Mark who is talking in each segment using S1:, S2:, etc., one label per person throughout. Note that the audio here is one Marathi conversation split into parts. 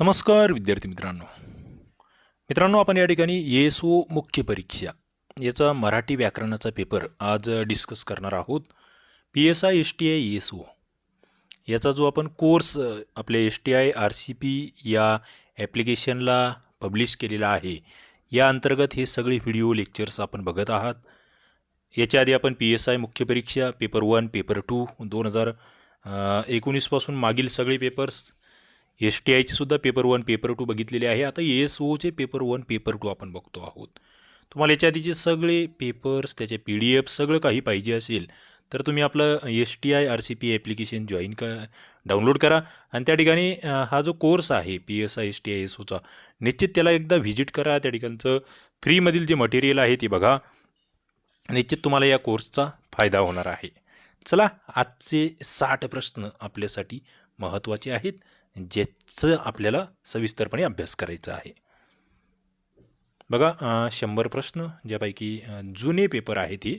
S1: नमस्कार विद्यार्थी मित्रांनो. आपण या ठिकाणी येसओ मुख्य परीक्षा याचा मराठी व्याकरणाचा पेपर आज डिस्कस करणार आहोत. PSI STI येसओ याचा जो आपण कोर्स आपले STI RCP या ॲप्लिकेशनला पब्लिश केलेला आहे, या अंतर्गत हे सगळे व्हिडिओ लेक्चर्स आपण बघत आहात. याच्या आधी आपण PSI मुख्य परीक्षा पेपर 1 पेपर 2 2019 पासून मागील सगळे पेपर्स, STIचे सुद्धा पेपर 1 पेपर 2 बघितलेले आहे. आता येसओचे पेपर 1 पेपर 2 आपण बघतो आहोत. तुम्हाला याच्या आधीचे सगळे पेपर्स, त्याचे PDF सगळं काही पाहिजे असेल तर तुम्ही आपलं STI RCP ॲप्लिकेशन डाउनलोड करा आणि त्या ठिकाणी हा जो कोर्स आहे PSI STI येसओचा, निश्चित त्याला एकदा व्हिजिट करा. त्या ठिकाणचं फ्रीमधील जे मटेरियल आहे ते बघा. निश्चित तुम्हाला या कोर्सचा फायदा होणार आहे. चला, आजचे 60 प्रश्न आपल्यासाठी महत्त्वाचे आहेत, ज्याचं आपल्याला सविस्तरपणे अभ्यास करायचा आहे. बघा, 100 प्रश्न ज्यापैकी जुने पेपर आहे ते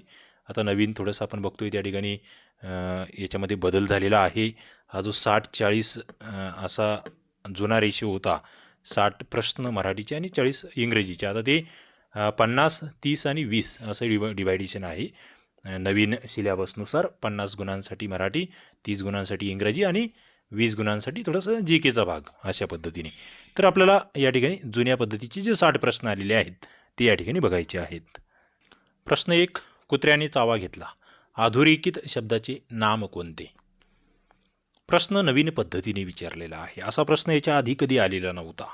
S1: आता नवीन थोडंसं आपण बघतोय. त्या ठिकाणी याच्यामध्ये बदल झालेला आहे. हा जो 60-40 असा जुना रेशो होता, 60 प्रश्न मराठीचे आणि 40 इंग्रजीचे, आता ते 50-30 आणि 20 असं डिवायडेशन आहे. नवीन सिलेबसनुसार 50 गुणांसाठी मराठी, 30 गुणांसाठी इंग्रजी आणि 20 गुणांसाठी थोडंसं GKचा भाग, अशा पद्धतीने. तर आपल्याला या ठिकाणी जुन्या पद्धतीचे जे 60 प्रश्न आलेले आहेत ते या ठिकाणी बघायचे आहेत. प्रश्न 1, कुत्र्याने चावा घेतला. अधोरेखित शब्दाचे नाम कोणते? प्रश्न नवीन पद्धतीने विचारलेला आहे. असा प्रश्न याच्या आधी कधी आलेला नव्हता.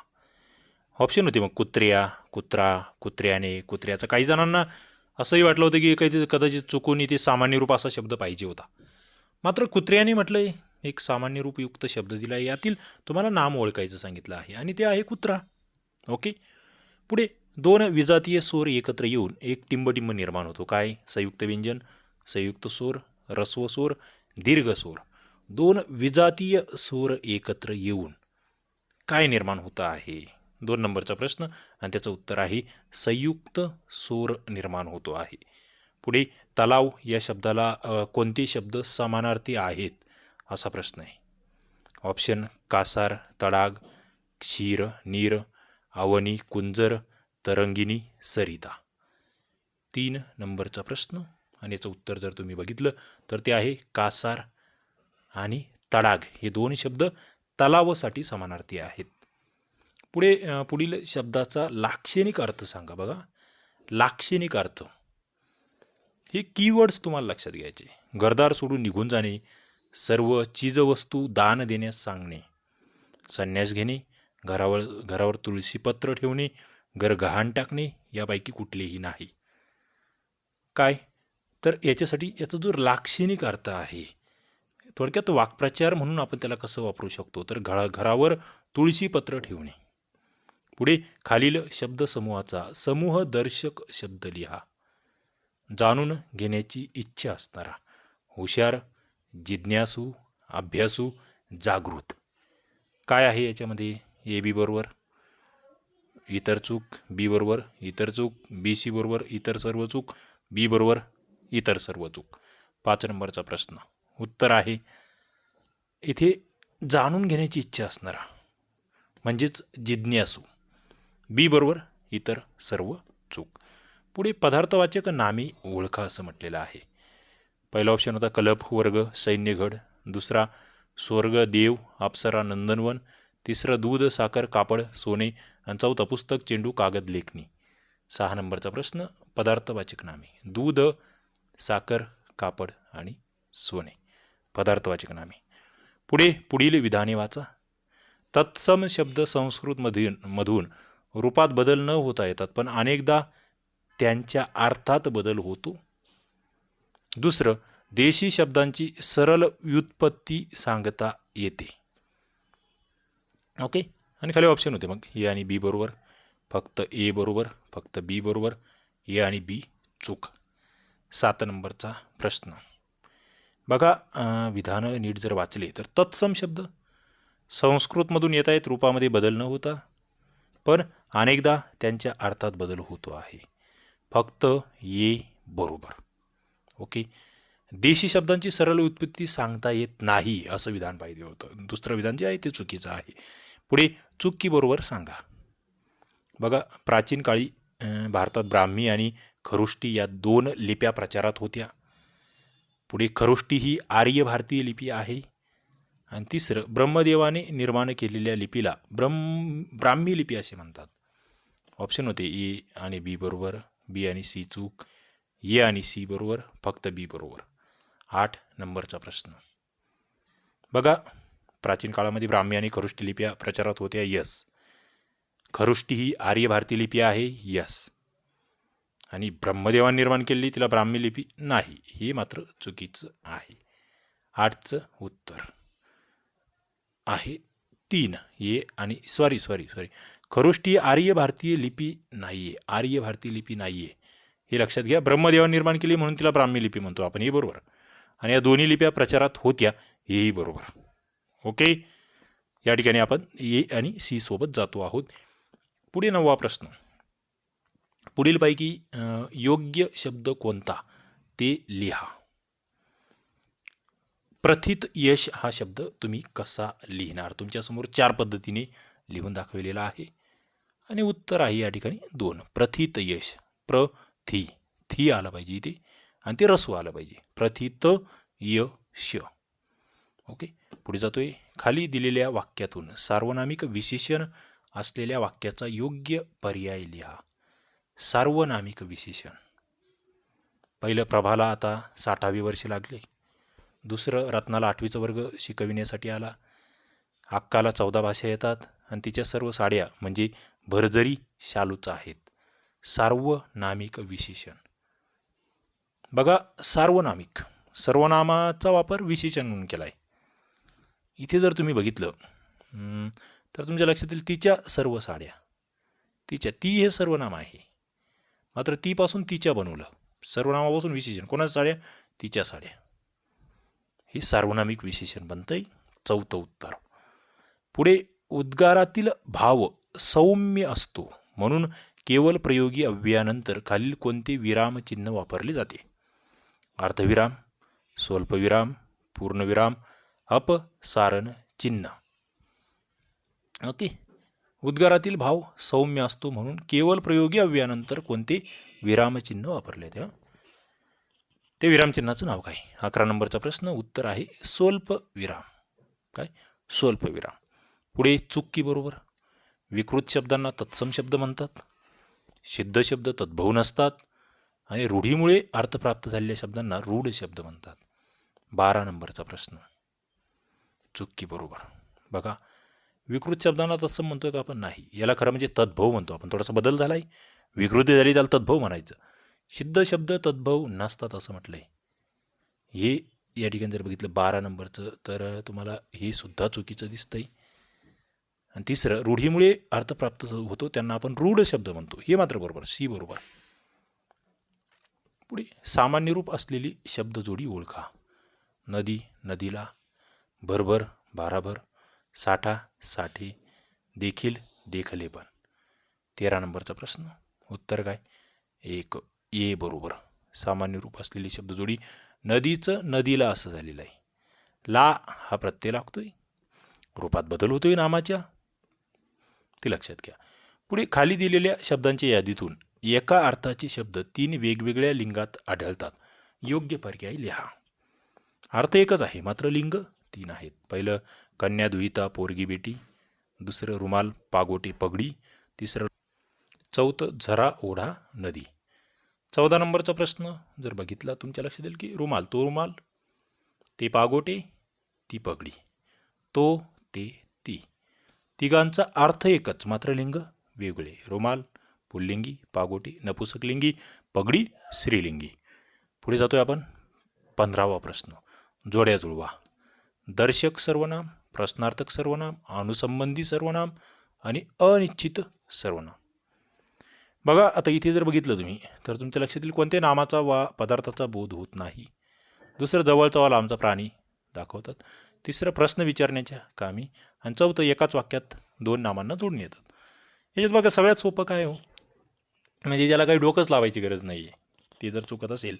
S1: ऑप्शन होते मग कुत्र्या, कुत्रा, कुत्र्याने, कुत्र्याचं. काही जणांना असंही वाटलं होतं की काही कदाचित चुकून इथे सामान्य रूप असा शब्द पाहिजे होता. मात्र कुत्र्याने म्हटलं एक सामान्य रूपयुक्त शब्द दिला आहे. यातील तुम्हाला नाम ओळखायचं सांगितलं आहे आणि ते आहे कुत्रा. ओके. पुढे 2 विजातीय स्वर एकत्र येऊन एक टिंबटिंब निर्माण होतो. काय? संयुक्त व्यंजन, संयुक्त स्वर, ऱ्हस्व स्वर, दीर्घ स्वर. 2 विजातीय स्वर एकत्र येऊन काय निर्माण होतं आहे? 2 नंबरचा प्रश्न आणि त्याचं उत्तर आहे संयुक्त स्वर निर्माण होतो आहे. पुढे तलाव या शब्दाला कोणते शब्द समानार्थी आहेत असा प्रश्न आहे. ऑप्शन कासार, तडाग, क्षीर, नीर, अवनी, कुंजर, तरंगिणी, सरिता. 3 नंबरचा प्रश्न आणि याचं उत्तर जर तुम्ही बघितलं तर ते आहे कासार आणि तडाग हे 2 शब्द तलावासाठी समानार्थी आहेत. पुढील शब्दाचा लाक्षणिक अर्थ सांगा. बघा, लाक्षणिक अर्थ हे कीवर्ड्स तुम्हाला लक्षात घ्यायचे. घरदार सोडून निघून जाणे, सर्व चीजवस्तू दान देण्यास सांगणे, संन्यास घेणे, घरावर तुळशीपत्र ठेवणे, घर गहाण टाकणे, यापैकी कुठलेही नाही. काय? तर याच्यासाठी याचा जो लाक्षणिक अर्थ आहे, थोडक्यात वाक्प्रचार म्हणून आपण त्याला कसं वापरू शकतो, तर घरावर तुळशीपत्र ठेवणे. पुढे खालील शब्दसमूहाचा समूहदर्शक शब्द लिहा. जाणून घेण्याची इच्छा असणारा, हुशार, जिज्ञासू, अभ्यासू, जागृत. काय आहे याच्यामध्ये? ए बी बरोबर, इतर चूक, बी बरोबर, इतर चूक, BC बरोबर, इतर सर्व चूक, बी बरोबर, इतर सर्व चूक. 5 नंबरचा प्रश्न उत्तर आहे इथे जाणून घेण्याची इच्छा असणारा म्हणजेच जिज्ञासू, बी बरोबर, इतर सर्व चूक. पुढे पदार्थवाचक नामे ओळखा असं म्हटलेलं आहे. पहिला ऑप्शन होता कलप, वर्ग, सैन्यगड. दुसरा स्वर्ग, देव, अप्सरा, नंदनवन. तिसरं दूध, साखर, कापड, सोने. आणि चौथा पुस्तक, चेंडू, कागद, लेखणी. 6 नंबरचा प्रश्न पदार्थवाचक नामे. दूध, साखर, कापड आणि सोने, पदार्थवाचक नामे. पुढील विधाने वाचा. तत्सम शब्द संस्कृतमधून रूपात बदल न होता येतात, पण अनेकदा त्यांच्या अर्थात बदल होतो. दुसरं, देशी शब्दांची सरळ व्युत्पत्ती सांगता येते. ओके. आणि खाली ऑप्शन होते मग ए आणि बी बरोबर, फक्त ए बरोबर, फक्त बी बरोबर, ए आणि बी चूक. 7 नंबरचा प्रश्न बघा, विधानं नीट जर वाचले तर तत्सम शब्द संस्कृतमधून येत आहेत, रूपामध्ये बदल न होता, पण अनेकदा त्यांच्या अर्थात बदल होतो आहे. फक्त ए बरोबर. ओके. देशी शब्दांची सरळ उत्पत्ती सांगता येत नाही असं विधान पाहिजे होतं. दुसरं विधान जे आहे ते चुकीचं आहे. पुढे चूक की बरोबर सांगा. बघा, प्राचीन काळी भारतात ब्राह्मी आणि खरुष्टी या 2 लिप्या प्रचारात होत्या. पुढे खरुष्टी ही आर्य भारतीय लिपी आहे. आणि तिसरं, ब्रह्मदेवाने निर्माण केलेल्या लिपीला ब्राह्मी लिपी असे म्हणतात. ऑप्शन होते ए आणि बी बरोबर, बी आणि सी चूक, ए आणि सी बरोबर, फक्त बी बरोबर. 8 नंबरचा प्रश्न. बघा, प्राचीन काळामध्ये ब्राह्मी आणि खरुष्टी लिप्या प्रचारात होत्या. यस. खरुष्टी ही आर्य भारतीय लिपी आहे. यस. आणि ब्रह्मदेवाने निर्माण केलेली तिला ब्राह्मी लिपी नाही, हे मात्र चुकीचं आहे. 8चं उत्तर आहे 3. ए आणि सॉरी खरुष्टी आर्य भारतीय लिपी नाही आहे. आर्य भारतीय लिपी नाही आहे, हे लक्षात घ्या. ब्रह्मदेवाने निर्माण केली म्हणून तिला ब्राह्मी लिपी म्हणतो आपण, हे बरोबर. आणि या दोन्ही लिप्या प्रचारात होत्या, हेही बरोबर. ओके, या ठिकाणी आपण ए आणि सी सोबत जातो आहोत. पुढे 9वा प्रश्न. पुढीलपैकी योग्य शब्द कोणता ते लिहा. प्रथित यश हा शब्द तुम्ही कसा लिहिणार? तुमच्यासमोर 4 पद्धतीने लिहून दाखवलेला आहे आणि उत्तर आहे या ठिकाणी 2. प्रथित यश. थी आलं पाहिजे इथे आणि ते रस्व आलं पाहिजे. प्रथित यश. ओके, पुढे जातोय. खाली दिलेल्या वाक्यातून सार्वनामिक विशेषण असलेल्या वाक्याचा योग्य पर्याय लिहा. सार्वनामिक विशेषण. पहिलं, प्रभाला आता 60वी वर्ष लागले. दुसरं, रत्नाला 8वीचा वर्ग शिकविण्यासाठी आला. अक्काला 14 भाषा येतात आणि तिच्या सर्व साड्या म्हणजे भरजरी शालूच आहेत. सार्वनामिक विशेषण. बघा, सार्वनामिक, सर्वनामाचा वापर विशेषण म्हणून केला आहे. इथे जर तुम्ही बघितलं तर तुमच्या लक्षात येईल तिच्या सर्व साड्या. ती हे सर्वनाम आहे, मात्र तीपासून तिच्या बनवलं. सर्वनामापासून विशेषण. कोणाच्या साड्या? तिच्या साड्या. हे सार्वनामिक विशेषण बनतंय. 4थं उत्तर. पुढे, उद्गारातील भाव सौम्य असतो म्हणून केवळ प्रयोगी अव्ययानंतर खालील कोणते विरामचिन्ह वापरले जाते? अर्धविराम, स्वल्पविराम, पूर्णविराम, अपसारण चिन्ह. ओके, उद्गारातील भाव सौम्य असतो म्हणून केवळ प्रयोगी अव्ययानंतर कोणते विरामचिन्ह वापरले ते? ते विरामचिन्हाचं नाव काय? 11 नंबरचा प्रश्न. उत्तर आहे स्वल्पविराम. काय? स्वल्पविराम. पुढे, चूक की बरोबर. विकृत शब्दांना तत्सम शब्द म्हणतात. सिद्ध शब्द तद्भव नसतात आणि रूढीमुळे अर्थ प्राप्त झालेल्या शब्दांना रूढ शब्द म्हणतात. 12 नंबरचा प्रश्न. चूक की बरोबर. बघा, विकृत शब्दांना तत्सम म्हणतोय का आपण? नाही. याला खरं म्हणजे तद्भव म्हणतो आपण. थोडासा बदल झाला आहे. विकृती झाली त्याला तद्भव म्हणायचं. सिद्ध शब्द तद्भव नसतात असं म्हटलंय. हे या ठिकाणी जर बघितलं 12 नंबरचं तर तुम्हाला हे सुद्धा चुकीचं दिसतंय. आणि तिसरं, रूढीमुळे अर्थ प्राप्त होतो त्यांना आपण रूढ शब्द म्हणतो, हे मात्र बरोबर. सी बरोबर. पुढे, सामान्य रूप असलेली शब्दजोडी ओळखा. नदी, नदीला, भरभर, भाराभर, साठा, साठे, देखील, देखले पण. 13 नंबरचा प्रश्न. उत्तर काय? 1 ए बरोबर. सामान्य रूप असलेली शब्दजोडी नदीचं नदीला असं झालेलं आहे. ला हा प्रत्यय लागतोय, रूपात बदल होतोय नामाच्या, ते लक्षात घ्या. पुढे, खाली दिलेल्या शब्दांच्या यादीतून एका अर्थाचे शब्द 3 वेगवेगळ्या लिंगात आढळतात. योग्य पर्याय लिहा. अर्थ एकच आहे मात्र लिंग 3 आहेत. पहिलं, कन्या दुहिता पोरगी बेटी. दुसरं, रुमाल पागोटे पगडी. तिसरं, चौथं, झरा ओढा नदी. 14 नंबरचा प्रश्न जर बघितला तुमच्या लक्षात येईल की रुमाल, तो रुमाल, ते पागोटे, ती पगडी, तो, ते, ती. तिघांचा अर्थ एकच मात्र लिंग वेगळे. रुमाल पुल्लिंगी, पागोटी नपुसकलिंगी, पगडी स्त्रीलिंगी. पुढे जातोय आपण. 15वा प्रश्न. जोड्या जुळवा. दर्शक सर्वनाम, प्रश्नार्थक सर्वनाम, अनुसंबंधी सर्वनाम आणि अनिश्चित सर्वनाम. बघा, आता इथे जर बघितलं तुम्ही तर तुमच्या लक्षात येईल कोणत्या नामाचा वा पदार्थाचा बोध होत नाही. दुसरं, जवळचा वा लांबचा प्राणी दाखवतात. तिसरं, प्रश्न विचारण्याच्या कामी. आणि चौथं, एकाच वाक्यात 2 नामांना जोडून येतात. याच्यात बघा सगळ्यात सोपं काय हो, म्हणजे ज्याला काही डोकंच लावायची गरज नाही आहे, ते जर चुकत असेल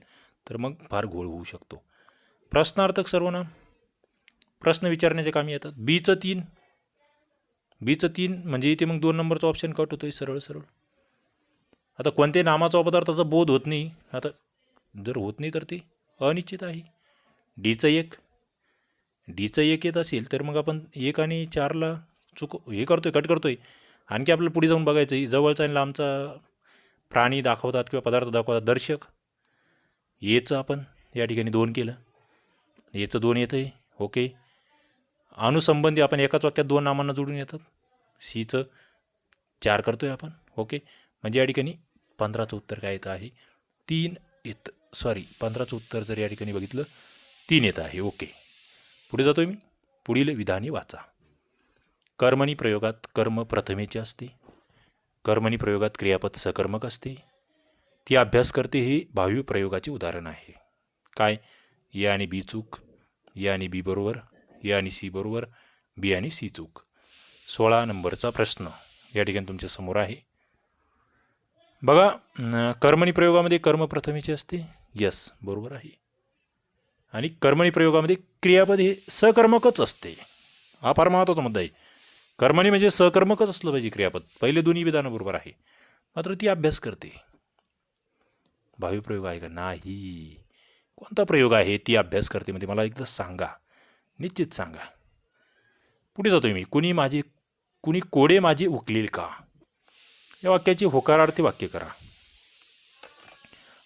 S1: तर मग फार घोळ होऊ शकतो. प्रश्नार्थक सर्वनाम प्रश्न विचारण्याच्या कामी येतात. बीचं 3, बीचं 3 म्हणजे इथे मग 2 नंबरचा ऑप्शन कट होतोय सरळ सरळ. आता कोणत्याही नामाचा पदार्थाचा बोध होत नाही. आता जर होत नाही तर ते अनिश्चित आहे. डीचं 1 येत असेल तर मग आपण 1 आणि 4ला हे करतोय, कट करतोय. आणखी आपल्याला पुढे जाऊन बघायचं आहे जवळचा आणि लांबचा प्राणी दाखवतात किंवा पदार्थ दाखवतात दर्शक. येचं आपण या ठिकाणी 2 केलं, येचं 2 येतं आहे. ओके. अनुसंबंधी आपण एकाच वाक्यात 2 नामांना जोडून येतात. सीचं 4 करतोय आपण. ओके. म्हणजे या ठिकाणी 15चं उत्तर काय येतं आहे 3 येतं. 15चं उत्तर जर या ठिकाणी बघितलं 3 येतं आहे. ओके. पुढे जातोय मी. पुढील विधाने वाचा. कर्मणी प्रयोगात कर्म प्रथमेचे असते. कर्मणी प्रयोगात क्रियापद सकर्मक असते. ती अभ्यास करते हे भावी प्रयोगाचे उदाहरण आहे. काय? ए आणि बी चूक, ए आणि बी बरोबर, ए आणि सी बरोबर, बी आणि सी चूक. 16 नंबरचा प्रश्न या ठिकाणी तुमच्या समोर आहे. बघा, कर्मणी प्रयोगामध्ये कर्म प्रथमेचे असते. यस, बरोबर आहे. आणि कर्मणी प्रयोगामध्ये क्रियापद हे सकर्मकच असते. हा फार महत्त्वाचा मुद्दा आहे. कर्मणी म्हणजे सकर्मकच असलं पाहिजे क्रियापद. पहिले दोन्ही विधानं बरोबर आहे. मात्र ती अभ्यास करते. भावी प्रयोग आहे का? नाही. कोणता प्रयोग आहे ती अभ्यास करते म्हणजे मला एकदा सांगा, निश्चित सांगा. पुढे जातोय मी. कुणी कोडे माझे उकलील का? या वाक्याची होकारार्थी वाक्य करा.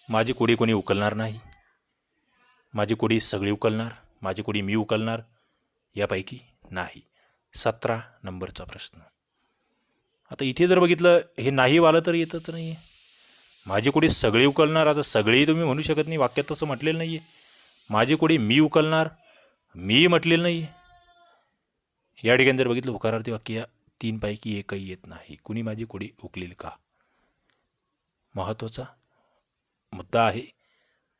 S1: माझे कोडे कोणी उकलणार नाही, माझी कोडी सगळी उकलणार, माझी कोडी मी उकलणार, यापैकी नाही. 17 नंबरचा प्रश्न. आता इथे जर बघितलं हे नाही वालं तर येतच नाही आहे. माझी कोडी सगळी उकलणार. आता सगळी तुम्ही म्हणू शकत नाही, वाक्यात तसं म्हटलेलं नाही आहे. माझी कोडी मी उकलणार, मी म्हटलेलं नाही आहे. या ठिकाणी जर बघितलं होकारार्थी वाक्य या 3 पैकी एकही येत नाही. कुणी माझी कोडी उकलील का? महत्त्वाचा मुद्दा आहे.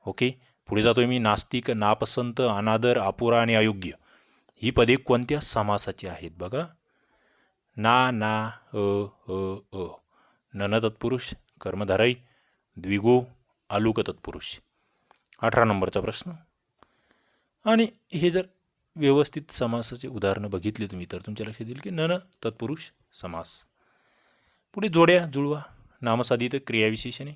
S1: ओके. पुढे जातोय मी. नास्तिक, नापसंत, अनादर, अपुरा आणि अयोग्य ही पदे कोणत्या समासाची आहेत? बघा, ना, अ, नन तत्पुरुष, कर्मधारय, द्विगो, आलुक तत्पुरुष. 18 नंबरचा प्रश्न. आणि हे जर व्यवस्थित समासाचे उदाहरणं बघितली तुम्ही तर तुमच्या लक्षात येईल की नन तत्पुरुष समास. पुढे जोड्या जुळवा. नामसाधित, क्रियाविशेषणे,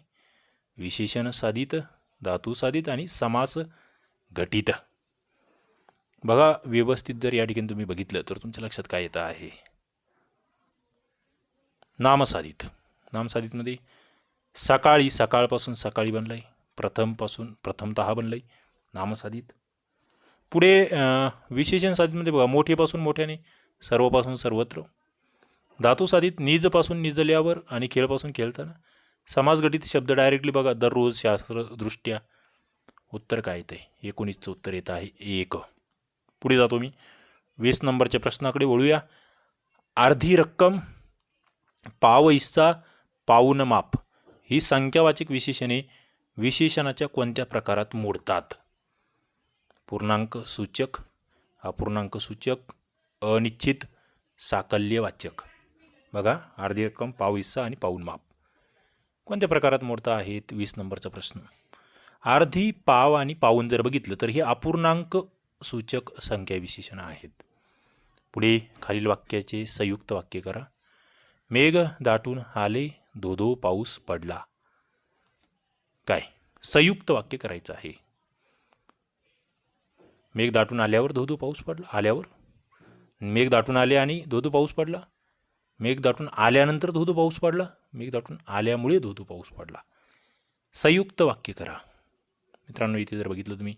S1: विशेषण साधित, धातू साधित आणि समास घटित. बघा, व्यवस्थित जर या ठिकाणी तुम्ही बघितलं तर तुमच्या लक्षात काय येतं आहे? नामसाधित. नामसाधितमध्ये सकाळी, सकाळपासून सकाळी बनलंय. प्रथमपासून प्रथमतः बनलंय, नामसाधित. पुढे विशेषण साधितमध्ये बघा, मोठेपासून मोठ्याने, सर्वपासून सर्वत्र. धातू साधित निजपासून निजल्यावर आणि खेळपासून खेळताना. समास घटित शब्द डायरेक्टली बघा, दररोज, शास्त्रदृष्ट्या. उत्तर काय येतं आहे? 19चं उत्तर येतं आहे 1. पुढे जातो मी. 20 नंबरच्या प्रश्नाकडे वळूया. अर्धी रक्कम, पाव हिस्सा, पाऊण माप ही संख्यावाचक विशेषणे विशेषणाच्या कोणत्या प्रकारात मोडतात? पूर्णांक सूचक, अपूर्णांक सूचक, अनिश्चित, साकल्यवाचक. बघा, अर्धी रक्कम, पाव हिस्सा आणि पाऊण माप कोणत्या प्रकारात मोडता आहेत? 20 नंबरचा प्रश्न. अर्धी, पाव आणि पाऊण जर बघितलं तर हे अपूर्णांक सूचक संख्या विशेषणं आहेत. पुढे खालील वाक्याचे संयुक्त वाक्य करा. मेघ दाटून आले, धो धो पाऊस पडला. काय? संयुक्त वाक्य करायचं आहे. मेघ दाटून आल्यावर धो धो पाऊस पडला. आल्यावर मेघ दाटून आले आणि धो धो पाऊस पडला. मेघ दाटून आल्यानंतर धो धो पाऊस पडला. मेघ दाटून आल्यामुळे धो धो पाऊस पडला. संयुक्त वाक्य करा. मित्रांनो, इथे जर बघितलं तुम्ही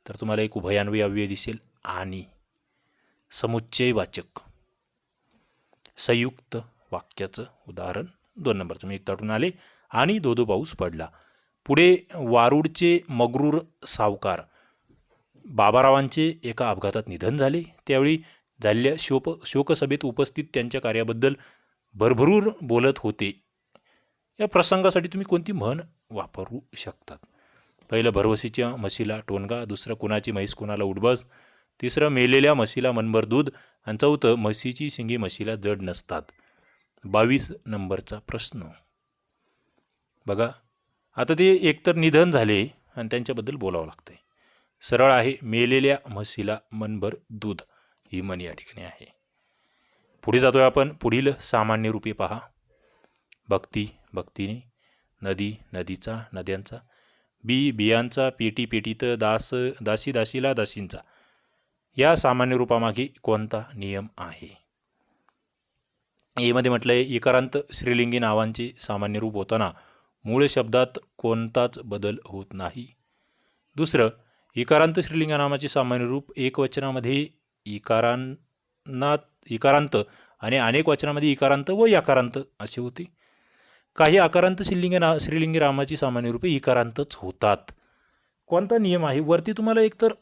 S1: तर तुम्हाला एक उभयान्वयी अव्यय दिसेल आणि समुच्चयवाचक संयुक्त वाक्याचं उदाहरण 2 नंबरचं. मेघ दाटून आले आणि धो धो पाऊस पडला. पुढे वारूडचे मगरूर सावकार बाबारावांचे एका अपघातात निधन झाले. त्यावेळी झालेल्या शोकसभेत उपस्थित त्यांच्या कार्याबद्दल भरभरून बोलत होते. या प्रसंगासाठी तुम्ही कोणती म्हण वापरू शकतात? पहिलं, भरवशीच्या म्हशीला टोनगा. दुसरं, कुणाची म्हैस कुणाला उठबस. तिसरं, मेलेल्या म्हशीला मनभर दूध. आणि चौथं, म्हशीची शिंगे म्हशीला जड नसतात. 22 नंबरचा प्रश्न. बघा, आता ते एकतर निधन झाले आणि त्यांच्याबद्दल बोलावं लागतंय. सरळ आहे, मेलेल्या म्हशीला मनभर दूध ही म्हण या ठिकाणी आहे. पुढे जातोय आपण. पुढील सामान्य रूपे पहा. भक्ती, भक्तीने. नदी, नदीचा, नद्यांचा. बी, बियांचा. पेटी, पेटीत. दास, दासी, दासीला, दासींचा. या सामान्य रूपामागे कोणता नियम आहे? एमध्ये म्हटलं आहे इकारांत स्त्रीलिंगी नावांचे सामान्य रूप होताना मूळ शब्दात कोणताच बदल होत नाही. दुसरं, इकारांत स्त्रीलिंग नामाचे सामान्य रूप एकवचनामध्ये इकारांत आणि अनेक वचनामध्ये इकारांत व यकारांत असे होते. काही आकारांत स्त्रीलिंगी नामाची सामान्य रूपे इकारांतच होतात. कोणता नियम आहे? वरती तुम्हाला एकतर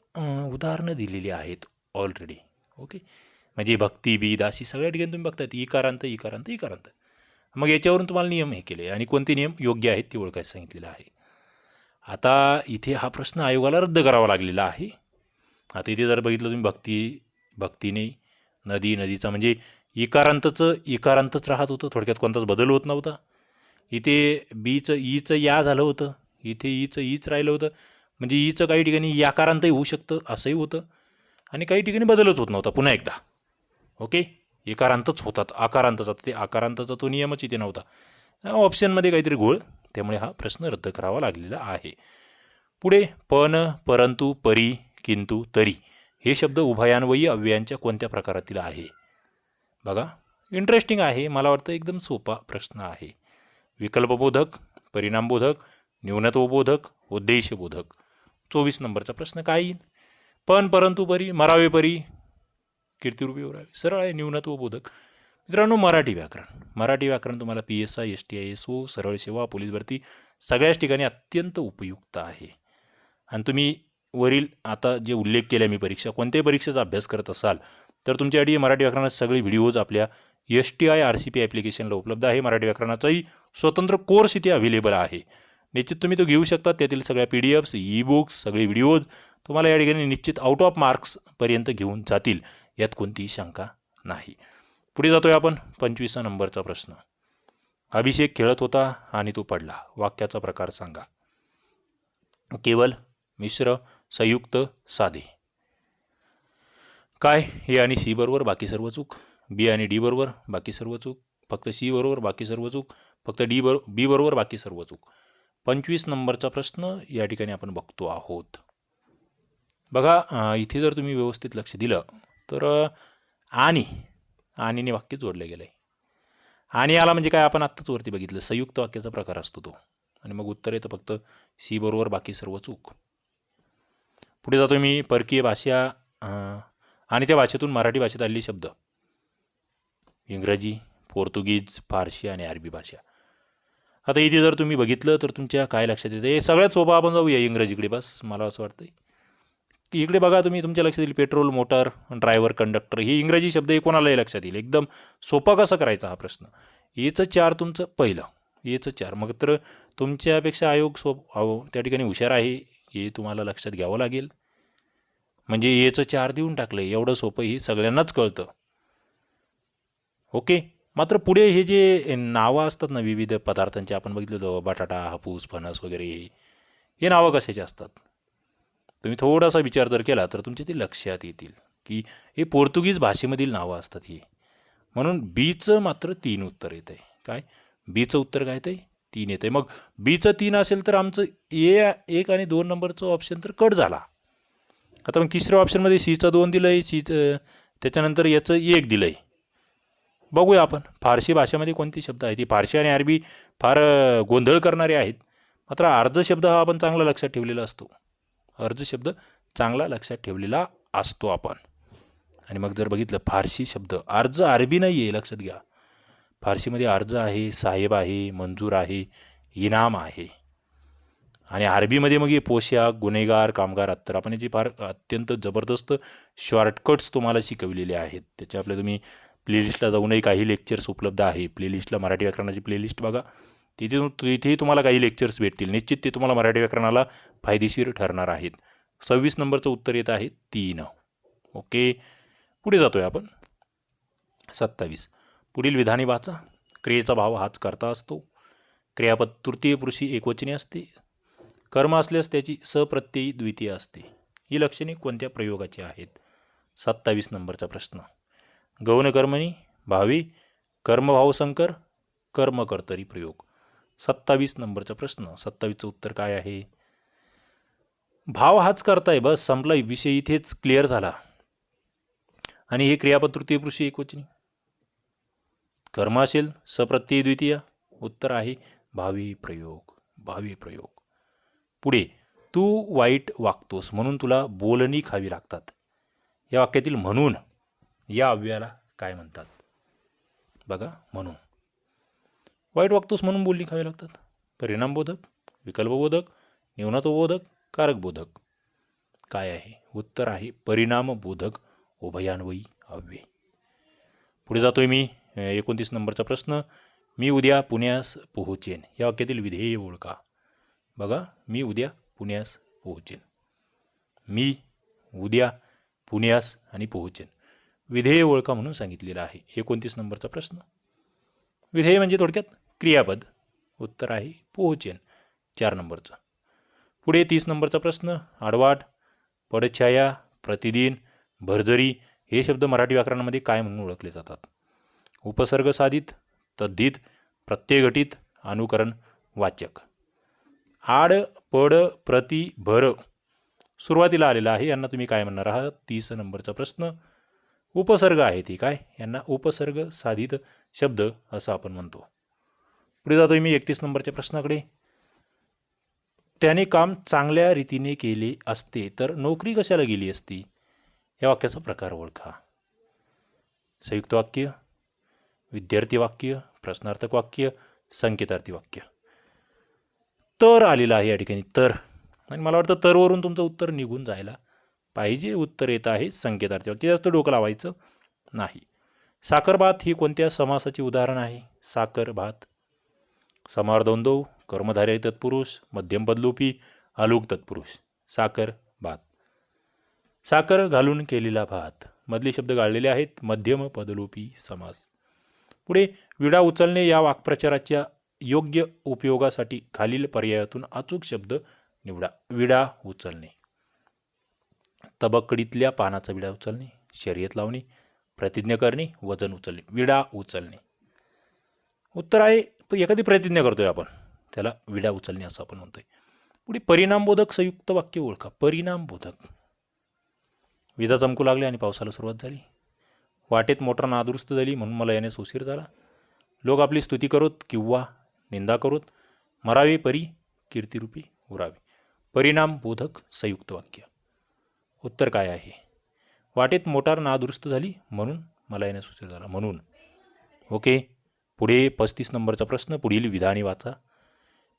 S1: उदाहरणं दिलेली आहेत ऑलरेडी. ओके, म्हणजे भक्ती, बी, दासी सगळ्या ठिकाणी तुम्ही बघताय इकारांत इकारांत इकारांत. मग याच्यावरून तुम्हाला नियम हे केले आणि कोणते नियम योग्य आहेत ते ओळखायला सांगितलेलं आहे. आता इथे हा प्रश्न आयोगाला रद्द करावा लागलेला आहे. आता इथे जर बघितलं तुम्ही भक्तीने, नदी, नदीचा म्हणजे इकारांतच राहत होतं, थोडक्यात कोणताच बदल होत नव्हता. इथे बीचं ईचं या झालं होतं, इथे ईचं ईच राहिलं होतं, म्हणजे ईचं काही ठिकाणी याकारांतही होऊ शकतं असंही होतं आणि काही ठिकाणी बदलच होत नव्हता. पुन्हा एकदा ओके, एकारांतच होतात, आकारांतच. ते आकारांतचा तो नियमच इथे नव्हता. ऑप्शनमध्ये काहीतरी घोळ, त्यामुळे हा प्रश्न रद्द करावा लागलेला आहे. पुढे पण, परंतु, परी, किंतु, तरी हे शब्द उभयान्वयी अव्ययांच्या कोणत्या प्रकारातील आहे? बघा, इंटरेस्टिंग आहे. मला वाटतं एकदम सोपा प्रश्न आहे. विकल्पबोधक, परिणामबोधक, न्यूनत्वबोधक, उद्देशबोधक. 24 नंबरचा प्रश्न काय येईल? पण, परंतु, परी, मरावे परी, कीर्तिरूपी उरावे. सरळ आहे, न्यूनत्वबोधक. मित्रांनो, मराठी व्याकरण तुम्हाला PSI, STI, SO, सरळ सेवा, पोलीस भरती सगळ्याच ठिकाणी अत्यंत उपयुक्त आहे. आणि तुम्ही वरील आता जे उल्लेख केले मी परीक्षा, कोणत्याही परीक्षेचा अभ्यास करत असाल तर तुमच्यासाठी मराठी व्याकरणाचे सगळे व्हिडिओज आपल्या STI RCP ॲप्लिकेशनला उपलब्ध आहे. मराठी व्याकरणाचाही स्वतंत्र कोर्स इथे अवेलेबल आहे. निश्चित तुम्ही तो घेऊ शकता. त्यातील सगळ्या PDFs, ई-बुक्स, सगळे व्हिडिओज तुम्हाला या ठिकाणी निश्चित आउट ऑफ मार्क्सपर्यंत घेऊन जातील, यात कोणतीही शंका नाही. पुढे जातोय आपण. 25 नंबरचा प्रश्न. अभिषेक खेळत होता आणि तो पडला. वाक्याचा प्रकार सांगा. केवल, मिश्र, संयुक्त, साधे. काय? ए आणि सी बरोबर, बाकी सर्व चूक. बी आणि डी बरोबर, बाकी सर्व चूक. फक्त सी बरोबर, बाकी सर्व चूक. फक्त बी बरोबर, बाकी सर्व चूक. 25 नंबरचा प्रश्न या ठिकाणी आपण बघतो आहोत. बघा, इथे जर तुम्ही व्यवस्थित लक्ष दिलं तर आणीने वाक्य जोडलं गेलं आहे. आणि आला म्हणजे काय, आपण आत्ताच वरती बघितलं, संयुक्त वाक्याचा प्रकार असतो तो. आणि मग उत्तर येतं फक्त सी बरोबर, बाकी सर्व चूक. पुढे जातो मी. परकीय भाषा आणि त्या भाषेतून मराठी भाषेत आलेली शब्द. इंग्रजी, पोर्तुगीज, फारशी आणि अरबी भाषा. आता इथे जर तुम्ही बघितलं तर तुमच्या काय लक्षात येतं? हे सगळ्यात सोपं. आपण जाऊया इंग्रजीकडे. बस मला असं वाटतं की इकडे बघा तुम्ही, तुमच्या लक्षात येईल पेट्रोल, मोटर, ड्रायव्हर, कंडक्टर. हे इंग्रजी शब्द हे कोणालाही लक्षात येईल. एकदम सोपा कसा करायचा हा प्रश्न. येचं 4 तुमचं पहिलं, येचं 4. मग तर तुमच्यापेक्षा आयोग त्या ठिकाणी हुशार आहे, हे तुम्हाला लक्षात घ्यावं लागेल. म्हणजे येचं 4 देऊन टाकलं. एवढं सोपं हे सगळ्यांनाच कळतं. ओके, मात्र पुढे हे जे नावं असतात ना विविध पदार्थांचे, आपण बघितलं बटाटा, हापूस, फणस वगैरे, हे नावं कशाचे असतात? तुम्ही थोडासा विचार जर केला तर तुमच्या ते लक्षात येतील की हे पोर्तुगीज भाषेमधील नावं असतात ही. म्हणून बीचं मात्र 3 उत्तर येतं आहे. काय? बीचं उत्तर काय येतं आहे? 3 येतं आहे. मग बीचं 3 असेल तर आमचं 1 आणि 2 नंबरचं ऑप्शन तर कट झाला. आता मग तिसऱ्या ऑप्शनमध्ये सीचं 2 दिलं आहे, त्याच्यानंतर याचं 1 दिलं आहे. बघूया आपण फारसी भाषेमध्ये कोणती शब्द आहेत. ती फारसी आणि अरबी फार गोंधळ करणारे आहेत. मात्र अर्ज शब्द हा आपण चांगला लक्षात ठेवलेला असतो. अर्ज शब्द चांगला लक्षात ठेवलेला असतो आपण. आणि मग जर बघितलं फारसी शब्द, अर्ज अरबी नाही आहे, लक्षात घ्या. फारसीमध्ये अर्ज आहे, साहेब आहे, मंजूर आहे, इनाम आहे. आणि अरबीमध्ये मग हे पोशाख, गुन्हेगार, कामगार, अत्तर. आपण याची फार अत्यंत जबरदस्त शॉर्टकट्स तुम्हाला शिकवलेले आहेत. त्याच्या आपल्या तुम्ही प्लेलिस्टला जाऊनही काही लेक्चर्स उपलब्ध आहे. प्लेलिस्टला मराठी व्याकरणाची प्लेलिस्ट बघा, तिथेही तुम्हाला काही लेक्चर्स भेटतील. निश्चित ते तुम्हाला मराठी व्याकरणाला फायदेशीर ठरणार आहेत. 26 नंबरचं उत्तर येत आहे 3. ओके, पुढे जातोय आपण. 27. पुढील विधाने वाचा. क्रियेचा भाव हाच कर्ता असतो. क्रियापद तृतीय पुरुषी एकवचनी असते. कर्म असल्यास त्याची सप्रत्ययी द्वितीय असते. ही लक्षणे कोणत्या प्रयोगाची आहेत? 27 नंबरचा प्रश्न. गौणकर्मणी भावी, कर्मभावसंकर, कर्मकर्तरी प्रयोग. 27 नंबरचा प्रश्न. 27चं उत्तर काय आहे? भाव हाच करताय, बस संपला विषय, इथेच क्लिअर झाला. आणि हे क्रियापद तृतीय पुरुषी एकवचनी. कर्म असेल सप्रत्यय द्वितीय. उत्तर आहे भावी प्रयोग. भावी प्रयोग. पुढे, तू वाईट वागतोस म्हणून तुला बोलणी खावी लागतात. या वाक्यातील म्हणून या अव्ययाला काय म्हणतात? बघा, म्हणून. वाईट वागतोस म्हणून बोलणी खावी लागतात. परिणामबोधक, विकल्पबोधक, न्यूनत्वबोधक, कारकबोधक. काय आहे? उत्तर आहे परिणामबोधक उभयान्वयी अव्यय. पुढे जातोय मी. 29 नंबरचा प्रश्न. मी उद्या पुण्यास पोहोचेन. या वाक्यातील विधेय ओळखा. बघा, मी उद्या पुण्यास पोहोचेन. मी उद्या पुण्यास आणि पोहोचेन. विधेय ओळखा म्हणून सांगितलेलं आहे. 29 नंबरचा प्रश्न. विधेय म्हणजे थोडक्यात क्रियापद. उत्तर आहे पोहोचेन. 4 नंबरचा. पुढे 30 नंबरचा प्रश्न. आडवाट, पडछाया, प्रतिदिन, भरजरी हे शब्द मराठी व्याकरणामध्ये काय म्हणून ओळखले जातात? उपसर्ग साधित, तद्धित, प्रत्ययघटित, अनुकरण वाचक. आड, पड, प्रति, भर सुरुवातीला आलेला आहे. यांना तुम्ही काय म्हणणार आहात? 30 नंबरचा प्रश्न. उपसर्ग आहे ती काय? यांना उपसर्ग साधित शब्द असं आपण म्हणतो. पुढे जातोय मी 31 नंबरच्या प्रश्नाकडे. त्याने काम चांगल्या रीतीने केले असते तर नोकरी कशाला गेली असती? या वाक्याचा प्रकार ओळखा. संयुक्त वाक्य, विद्यार्थी वाक्य, प्रश्नार्थक वाक्य, संकेतार्थी वाक्य. तर आलेलं आहे या ठिकाणी, तर. आणि मला वाटतं तरवरून तुमचं उत्तर निघून जायला पाहिजे. उत्तर येत आहे संकेतार्थी वाक्य. जास्त डोकं लावायचं नाही. साखर भात ही कोणत्या समासाचे उदाहरण आहे? साखर भात. समार द्वंद्व, कर्मधारय तत्पुरुष, मध्यम पदलोपी, अलुक तत्पुरुष. साखर भात. साखर घालून केलेला भात. मधले शब्द गाळलेले आहेत. मध्यम पदलोपी समास. पुढे, विडा उचलणे या वाक्प्रचाराच्या योग्य उपयोगासाठी खालील पर्यायातून अचूक शब्द निवडा. विडा उचलणे. तबकडीतल्या पानाचा विडा उचलणे, शर्यत लावणे, प्रतिज्ञा करणे, वजन उचलणे. विडा उचलणे. उत्तर आहे एखादी प्रतिज्ञा करतोय आपण, त्याला विडा उचलणे असं आपण म्हणतोय. पुढे, परिणामबोधक संयुक्त वाक्य ओळखा. परिणामबोधक. विजा चमकू लागली आणि पावसाला सुरुवात झाली. वाटेत मोटर नादुरुस्त झाली म्हणून मला येण्यास उशीर झाला. लोक आपली स्तुती करोत किंवा निंदा करोत. मरावे परी कीर्तिरूपी उरावे. परिणामबोधक संयुक्त वाक्य. उत्तर काय आहे? वाटेत मोटार नादुरुस्त झाली म्हणून मला येण्यास उशीर झाला. म्हणून. ओके. पुढे 35 नंबरचा प्रश्न. पुढील विधाने वाचा.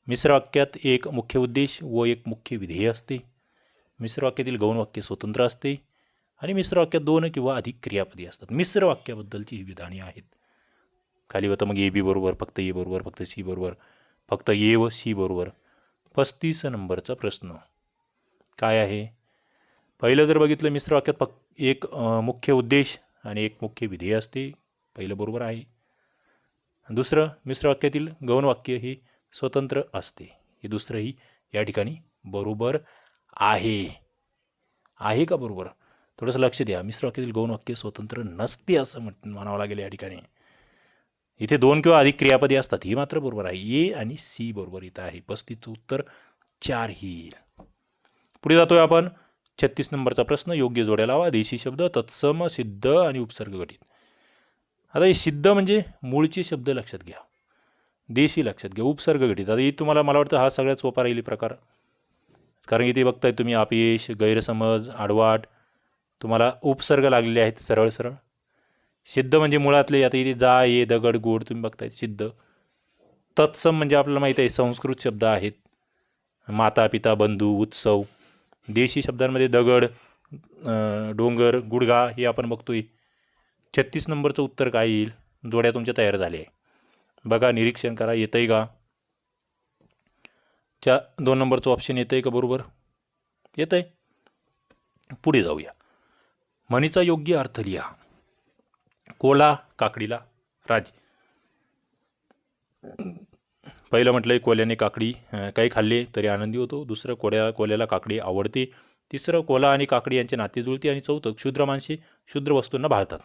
S1: मिश्र वाक्यात एक मुख्य उद्देश व एक मुख्य विधेय असते. मिश्र वाक्यातील गौण वाक्य स्वतंत्र असते आणि मिश्र वाक्यात 2 किंवा अधिक क्रियापदे असतात. मिश्र वाक्याबद्दलची ही विधाने आहेत. खाली होतं मग ए बी बरोबर, फक्त ए बरोबर, फक्त सी बरोबर, फक्त ए व सी बरोबर. 35 नंबरचा प्रश्न काय आहे? पहिलं जर बघितलं, मिश्र वाक्यात फक्त एक मुख्य उद्देश आणि एक मुख्य विधेय असते. पहिलं बरोबर आहे. दुसरं, मिश्र वाक्यातील गौण वाक्य हे स्वतंत्र असते. हे दुसरंही या ठिकाणी बरोबर आहे. आहे का बरोबर? थोडंसं लक्ष द्या. मिश्र वाक्यातील गौण वाक्य स्वतंत्र नसते असं म्हणावं लागेल या ठिकाणी. इथे 2 किंवा अधिक क्रियापदे असतात. ही मात्र बरोबर आहे. ए आणि सी बरोबर इथं आहे. 35चं उत्तर 4 येईल. पुढे जातोय आपण. 36 नंबरचा प्रश्न. योग्य जोड्या लावा. देशी शब्द, तत्सम, सिद्ध आणि उपसर्ग घटित. आता हे सिद्ध म्हणजे मूळचे शब्द लक्षात घ्या. देशी लक्षात घ्या. उपसर्ग घटित. आता ही तुम्हाला, मला वाटतं हा सगळ्यात सोपा राहील प्रकार. कारण इथे बघताय तुम्ही अपयश, गैरसमज, आडवाट, तुम्हाला उपसर्ग लागलेले आहेत सरळ सरळ. सिद्ध म्हणजे मुळातले. आता इथे जा, ये, दगड, गोड तुम्ही बघताय सिद्ध. तत्सम म्हणजे आपल्याला माहीत आहे संस्कृत शब्द आहेत. माता, पिता, बंधू, उत्सव. देशी शब्दांमध्ये दगड, डोंगर, गुडघा हे आपण बघतोय. 36 नंबरचं उत्तर काय येईल? जोड्या तुमच्या तयार झाल्या आहे. बघा, निरीक्षण करा. येतं आहे का? 2 नंबरचं ऑप्शन येतं आहे का बरोबर? येतं आहे. पुढे जाऊया. म्हणीचा योग्य अर्थ लिहा. कोला काकडीला राज. पहिलं म्हटलंय कोल्याने काकडी काही खाल्ले तरी आनंदी होतो. दुसरं, कोल्याला काकडी आवडते. तिसरं, कोला आणि काकडी यांचे नाते जुळते. आणि चौथं, क्षुद्र माणसे क्षुद्र वस्तूंना भाळतात.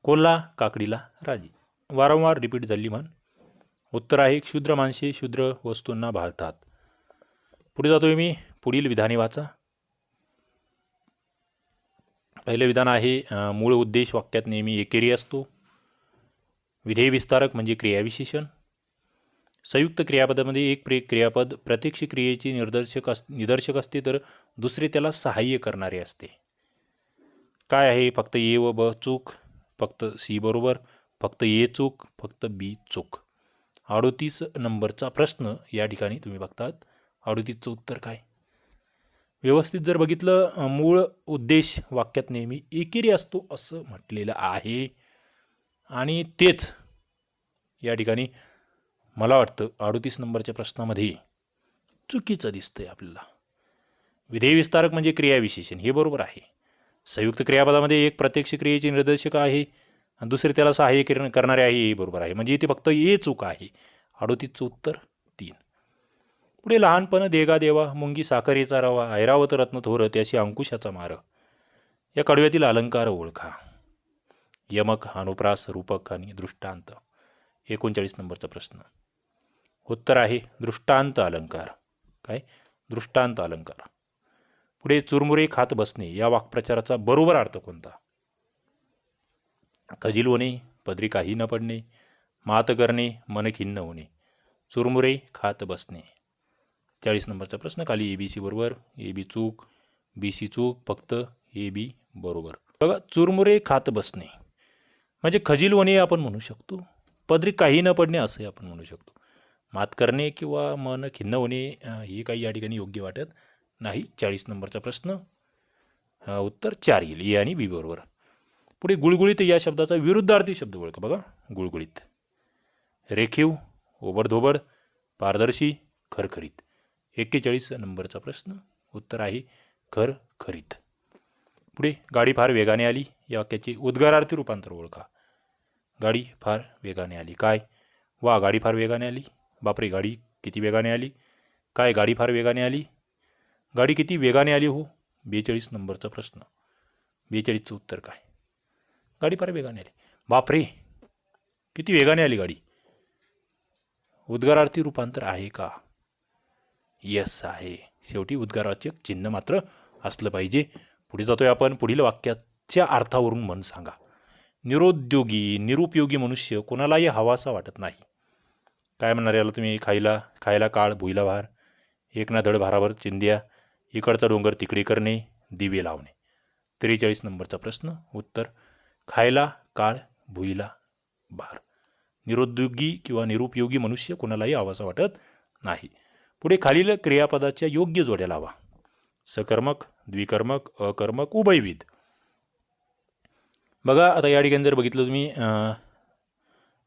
S1: कोल्हा काकडीला राजी. वारंवार रिपीट झाली म्हण. उत्तर आहे क्षुद्र माणसे क्षुद्र वस्तूंना भाळतात. पुढे जातोय मी. पुढील विधाने वाचा. पहिलं विधान आहे मूळ उद्देश वाक्यात नेहमी एकेरी असतो. विधेय विस्तारक म्हणजे क्रियाविशेषण. संयुक्त क्रियापदामध्ये एक क्रियापद प्रत्यक्ष क्रियेचे निदर्शक असते तर दुसरे त्याला सहाय्य करणारे असते. काय आहे? फक्त ए व ब चूक, फक्त सी बरोबर, फक्त ए चूक, फक्त बी चूक. 38 नंबरचा प्रश्न या ठिकाणी तुम्ही बघतात. 38चं उत्तर काय? व्यवस्थित जर बघितलं मूळ उद्देश वाक्यात नेहमी एकेरी असतो असं म्हटलेलं आहे आणि तेच या ठिकाणी मला वाटतं 38 नंबरच्या प्रश्नामध्ये चुकीचं दिसतंय आपल्याला. विधेय विस्तारक म्हणजे क्रियाविशेषण हे बरोबर आहे. संयुक्त क्रियापदामध्ये एक प्रत्यक्ष क्रियेचे निर्देशक आहे आणि दुसरे त्याला सहाय्य करणारे आहे हे बरोबर आहे. म्हणजे इथे फक्त ए चूक आहे. 38चं उत्तर 3. पुढे लहानपण देगा देवा मुंगी साखरेचा रवा ऐरावत रत्न थोर त्याशी अंकुशाचा मार. या कडव्यातील अलंकार ओळखा. यमक, अनुप्रास, रूपक आणि दृष्टांत. 39 नंबरचा प्रश्न. उत्तर आहे दृष्टांत अलंकार. काय? दृष्टांत अलंकार. पुढे चुरमुरे खात बसणे या वाक्प्रचाराचा बरोबर अर्थ कोणता? खजील होणे, पदरी काही न पडणे, मात करणे, मन खिन्न होणे. चुरमुरे खात बसणे. 40 नंबरचा प्रश्न. खाली ए बी सी बरोबर, ए बी चूक, बी सी चूक, फक्त ए बी बरोबर. बघा, चुरमुरे खात बसणे म्हणजे खजील होणे आपण म्हणू शकतो. पदरी काही न पडणे असंही आपण म्हणू शकतो. मात करणे किंवा मन खिन्न होणे हे काही या ठिकाणी योग्य वाटत नाही. 40 नंबरचा प्रश्न. उत्तर 4 येईल. ए आणि बी बरोबर. पुढे गुळगुळीत या शब्दाचा विरुद्धार्थी शब्द ओळखा. बघा, गुळगुळीत. रेखीव, ओबडधोबड, पारदर्शी, खरखरीत. 41 नंबरचा प्रश्न. उत्तर आहे खरखरीत. पुढे गाडी फार वेगाने आली या वाक्याचे उद्गारार्थी रूपांतर ओळखा. गाडी फार वेगाने आली. काय? वा, गाडी फार वेगाने आली. बापरे, गाडी किती वेगाने आली. काय? गाडी फार वेगाने आली. गाडी किती वेगाने आली हो. 42 नंबरचा प्रश्न. 42चं उत्तर काय? गाडी फार वेगाने आली. बापरे, किती वेगाने आली गाडी. उद्गारार्थी रूपांतर आहे का? यस आहे. शेवटी उद्गारवाचक चिन्ह मात्र असलं पाहिजे. पुढे जातोय आपण. पुढील वाक्याच्या अर्थावरून मन सांगा. निरुद्योगी निरुपयोगी मनुष्य कोणालाही हवासा वाटत नाही. काय म्हणणार याला तुम्ही? खायला काळ भुईला भार, एक ना धड भाराभर चिंध्या, इकडचा डोंगर तिकडे करणे, दिवे लावणे. 43 नंबरचा प्रश्न. उत्तर खायला काळ भुईला भार. निरुद्योगी किंवा निरुपयोगी मनुष्य कोणालाही हवासा वाटत नाही. पुढे खालील क्रियापदाच्या योग्य जोड्या लावा. सकर्मक, द्विकर्मक, अकर्मक, उभयविध. बघा, आता या ठिकाणी जर बघितलं तुम्ही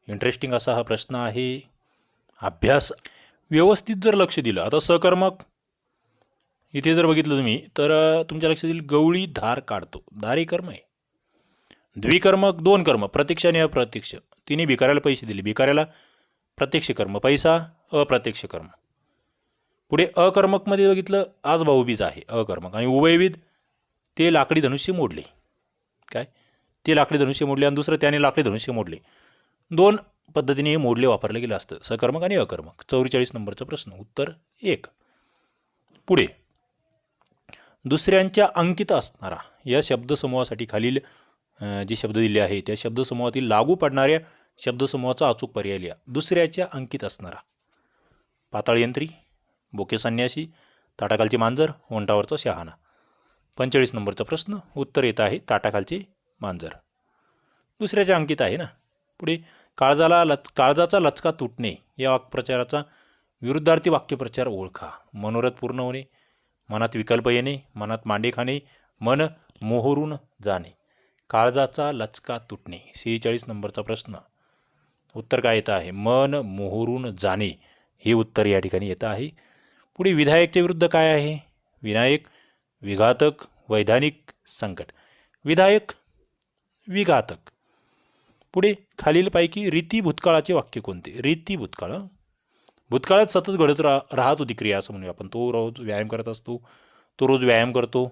S1: इंटरेस्टिंग असा हा प्रश्न आहे. अभ्यास व्यवस्थित जर लक्ष दिलं. आता सकर्मक इथे जर बघितलं तुम्ही तर तुमच्या लक्षात येईल गवळी धार काढतो. धार हे कर्म आहे. द्विकर्मक 2 कर्म प्रत्यक्ष आणि अप्रत्यक्ष. तिने भिकाऱ्याला पैसे दिले. भिकाऱ्याला प्रत्यक्ष कर्म पैसा, अप्रत्यक्ष कर्म. पुढे अकर्मकमध्ये बघितलं आज भाऊबीज आहे अकर्मक. आणि उभयविध ते लाकडी धनुष्य मोडले. काय? ते लाकडी धनुष्य मोडले आणि दुसरं त्याने लाकडी धनुष्य मोडले. 2 पद्धतीने हे मोडले वापरलं गेलं असतं. सकर्मक आणि अकर्मक. 44 नंबरचा प्रश्न. उत्तर 1. पुढे दुसऱ्यांच्या अंकित असणारा या शब्दसमूहासाठी खालील जे शब्द दिले आहे त्या शब्दसमूहातील लागू पडणाऱ्या शब्दसमूहाचा अचूक पर्याय लिहा. दुसऱ्याच्या अंकित असणारा. पाताळ यंत्री, बोके संन्यासी, ताटाखालचे मांजर, ओंटावरचा शहाणा. 45 नंबरचा प्रश्न. उत्तर येत आहे ताटाखालचे मांजर. दुसऱ्याच्या अंकित आहे ना. पुढे काळजाचा लचका तुटणे या वाक्प्रचाराचा विरुद्धार्थी वाक्यप्रचार ओळखा. मनोरथ पूर्ण होणे, मनात विकल्प येणे, मनात मांडे खाणे, मन मोहरून जाणे. काळजाचा लचका तुटणे. 46 नंबरचा प्रश्न. उत्तर काय येतं आहे? मन मोहरून जाणे हे उत्तर या ठिकाणी येतं आहे. पुढे विधायकच्या विरुद्ध काय आहे? विनायक, विघातक, वैधानिक, संकट. विधायक, विघातक. पुढे खालीलपैकी रीती भूतकाळाचे वाक्य कोणते? रीती भूतकाळ. भूतकाळात सतत घडत राहत होती क्रिया असं म्हणूया आपण. तो रोज व्यायाम करत असतो, तो रोज व्यायाम करतो,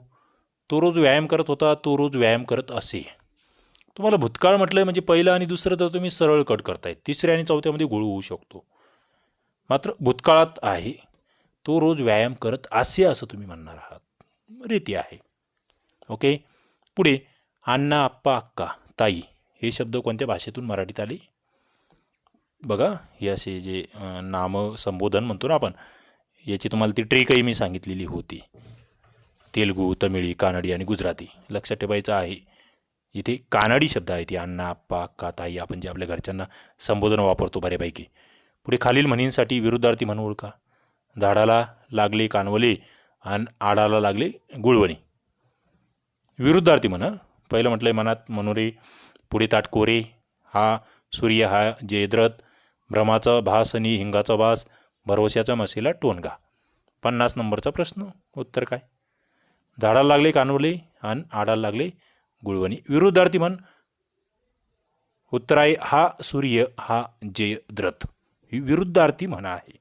S1: तो रोज व्यायाम करत होता, तो रोज व्यायाम करत असे. तुम्हाला भूतकाळ म्हटलं म्हणजे पहिलं आणि दुसरं तर तुम्ही सरळ कट करताय, तिसऱ्या आणि चौथ्यामध्ये गोळ होऊ शकतो. मात्र भूतकाळात आहे, तो रोज व्यायाम करत असे असं तुम्ही म्हणणार आहात, रीती आहे. ओके. पुढे अण्णा, आप्पा, अक्का, ताई हे शब्द कोणत्या भाषेतून मराठीत आले? बघा, हे असे जे नामसंबोधन म्हणतो ना आपण, याची तुम्हाला ती ट्रिकही मी सांगितलेली होती. तेलगू, तमिळी, कानडी आणि गुजराती लक्षात ठेवायचं आहे. इथे कानडी शब्द आहे, ती अण्णा, आप्पा, अक्का, ताई आपण जे आपल्या घरच्यांना संबोधन वापरतो बऱ्यापैकी. पुढे खालील म्हणींसाठी विरुद्धार्थी म्हणून ओळखा. झाडाला लागले कानवले आणि आडाला लागले गुळवणी. विरुद्धार्थी म्हण. पहिलं म्हटलंय मनात मनोरे, पुढे ताटकोरे, हा सूर्य, हा जयद्रथ, भ्रमाचा भास आणि हिंगाचा भास, भरवशाचा मसेला टोनगा. 50 नंबरचा प्रश्न. उत्तर काय? झाडाला लागले कानवले आणि आडाला लागले गुळवणी. विरुद्धार्थी म्हण. उत्तर आहे हा सूर्य, हा जयद्रथ. ही विरुद्धार्थी म्हण आहे.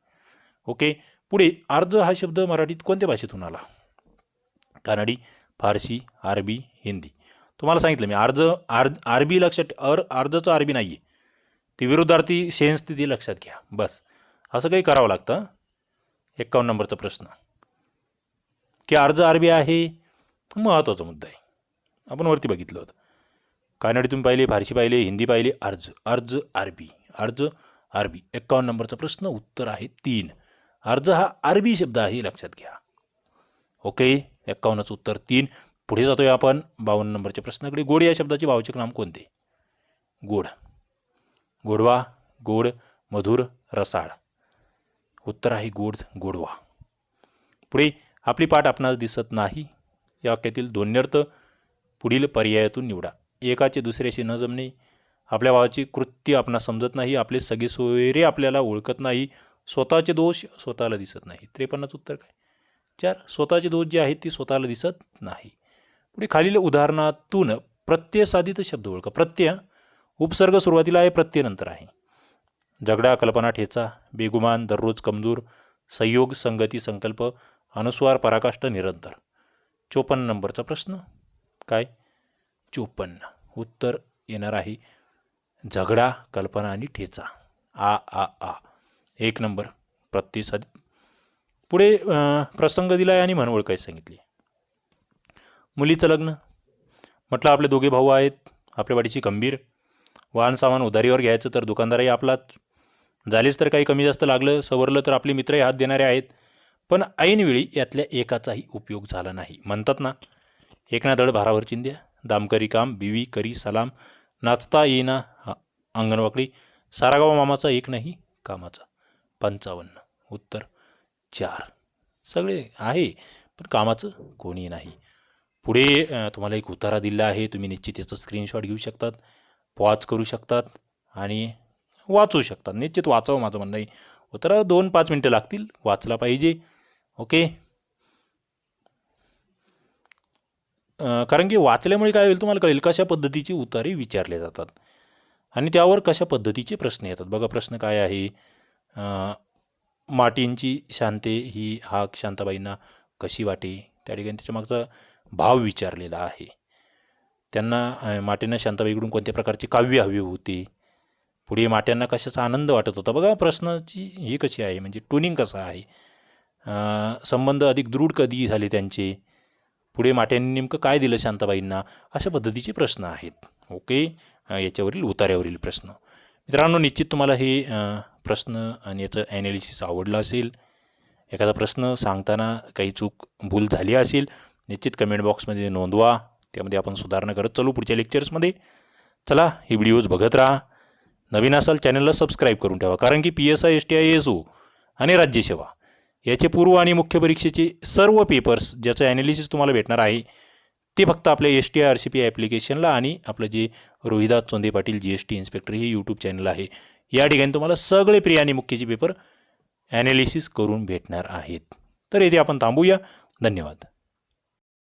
S1: ओके. पुढे अर्ज हा शब्द मराठीत कोणत्या भाषेतून आला? कानडी, फारसी, अरबी, हिंदी. तुम्हाला सांगितलं मी अरबी लक्षात, अर्जचं अरबी नाही आहे, ती विरुद्धार्थी सेन्स ती लक्षात घ्या. बस असं काही करावं लागतं. 51 नंबरचा प्रश्न की अर्ज अरबी आहे, महत्त्वाचा मुद्दा आहे. आपण वरती बघितलं होतं. कानडी तुम्ही पाहिले, फारसी पाहिले, हिंदी पाहिले, अर्ज अरबी, अर्ज अरबी. 51 नंबरचा प्रश्न. उत्तर आहे 3. अर्ज हा अरबी शब्द आहे, लक्षात घ्या. ओके. 51चं उत्तर 3. पुढे जातोय आपण 52 नंबरच्या प्रश्नाकडे. गोड या शब्दाचे भावचक नाम कोणते? गोड, गोडवा, गोड, मधुर, रसाळ. उत्तर आहे गोड, गोडवा. पुढे आपली पाठ आपणास दिसत नाही या वाक्यातील ध्वन्यर्थ पुढील पर्यायातून निवडा. एकाचे दुसऱ्याशी न जमणे, आपल्या भावाची कृत्य आपणास समजत नाही, आपले सगळे सोयरे आपल्याला ओळखत नाही, स्वतःचे दोष स्वतःला दिसत नाही. 53चं उत्तर काय? 4. स्वतःचे दोष जे आहेत ती स्वतःला दिसत नाही. पुढे खालील उदाहरणातून प्रत्यय साधित शब्द ओळखा. प्रत्यय उपसर्ग सुरुवातीला आहे, प्रत्यय नंतर आहे. झगडा, कल्पना, ठेचा, बेगुमान, दररोज, कमजोर, संयोग, संगती, संकल्प, अनुस्वार, पराकाष्ठ, निरंतर. 54 नंबरचा प्रश्न काय? 54. उत्तर येणार आहे झगडा, कल्पना आणि ठेचा. आ. 1 नंबर प्रत्यय साधित. पुढे प्रसंग दिलाय आणि म्हण ओळखायची सांगितली. मुलीचं लग्न म्हटलं, आपले दोघे भाऊ आहेत, आपल्या वाडीची खंबीर, वाहन सामान उधारीवर घ्यायचं तर दुकानदारही आपलाच, झालेच तर काही कमी जास्त लागलं सवरलं तर आपले मित्रही हात देणारे आहेत, पण ऐनवेळी यातल्या एकाचाही उपयोग झाला नाही. म्हणतात ना, एक ना धड भारावर चिंध्या, दामकरी काम, बिवी करी सलाम, नाचता येईना अंगणवाकडी, सारा गाव मामाचा एक नाही कामाचा. 55. उत्तर 4. सगळे आहे पण कामाचं कोणी नाही. पुढे तुम्हाला एक उतारा दिला आहे, तुम्ही निश्चित याचा स्क्रीनशॉट घेऊ शकतात, पॉज करू शकतात आणि वाचू शकतात. निश्चित वाचावं माझं म्हणणं आहे. उतारा 2-5 मिनटं लागतील, वाचला पाहिजे. ओके. कारण की वाचल्यामुळे काय होईल तुम्हाला कळेल कशा पद्धतीचे उतारे विचारले जातात आणि त्यावर कशा पद्धतीचे प्रश्न येतात. बघा प्रश्न काय आहे. माटींची शांते ही हाक शांताबाईंना कशी वाटे, त्या ठिकाणी त्याच्या मागचा भाव विचारलेला आहे. त्यांना माटेंना शांताबाईकडून कोणत्या प्रकारचे काव्य हवे होते. पुढे माट्यांना कशाचा आनंद वाटत होता. बघा प्रश्नाची ही कशी आहे, म्हणजे टोनिंग कसं आहे, संबंध अधिक दृढ कधी झाले त्यांचे, पुढे माट्यांनी नेमकं काय दिलं शांताबाईंना, अशा पद्धतीचे प्रश्न आहेत. ओके. याच्यावरील उतार्यावरील प्रश्न. मित्रांनो, निश्चित तुम्हाला हे प्रश्न आणि याचं ॲनालिसिस आवडलं असेल. एखादा प्रश्न सांगताना काही चूक भूल झाली असेल, निश्चित कमेंट बॉक्समध्ये नोंदवा. त्यामध्ये आपण सुधारणा करत चालू पुढच्या लेक्चर्समध्ये. चला, हे व्हिडिओज बघत राहा. नवीन असाल चॅनलला सबस्क्राईब करून ठेवा, कारण की PSI STI ASO आणि राज्यसेवा याचे पूर्व आणि मुख्य परीक्षेचे सर्व पेपर्स ज्याचं ॲनालिसिस तुम्हाला भेटणार आहे ते फक्त आपल्या STI RCP ॲप्लिकेशनला आणि आपलं जे रोहिदास चोंदे पाटील GST इन्स्पेक्टर हे यूट्यूब चॅनल आहे, या ठिकाणी तुम्हाला सगळे प्रिय आणि मुख्यचे पेपर ॲनालिसिस करून भेटणार आहेत. तर येथे आपण थांबूया. धन्यवाद.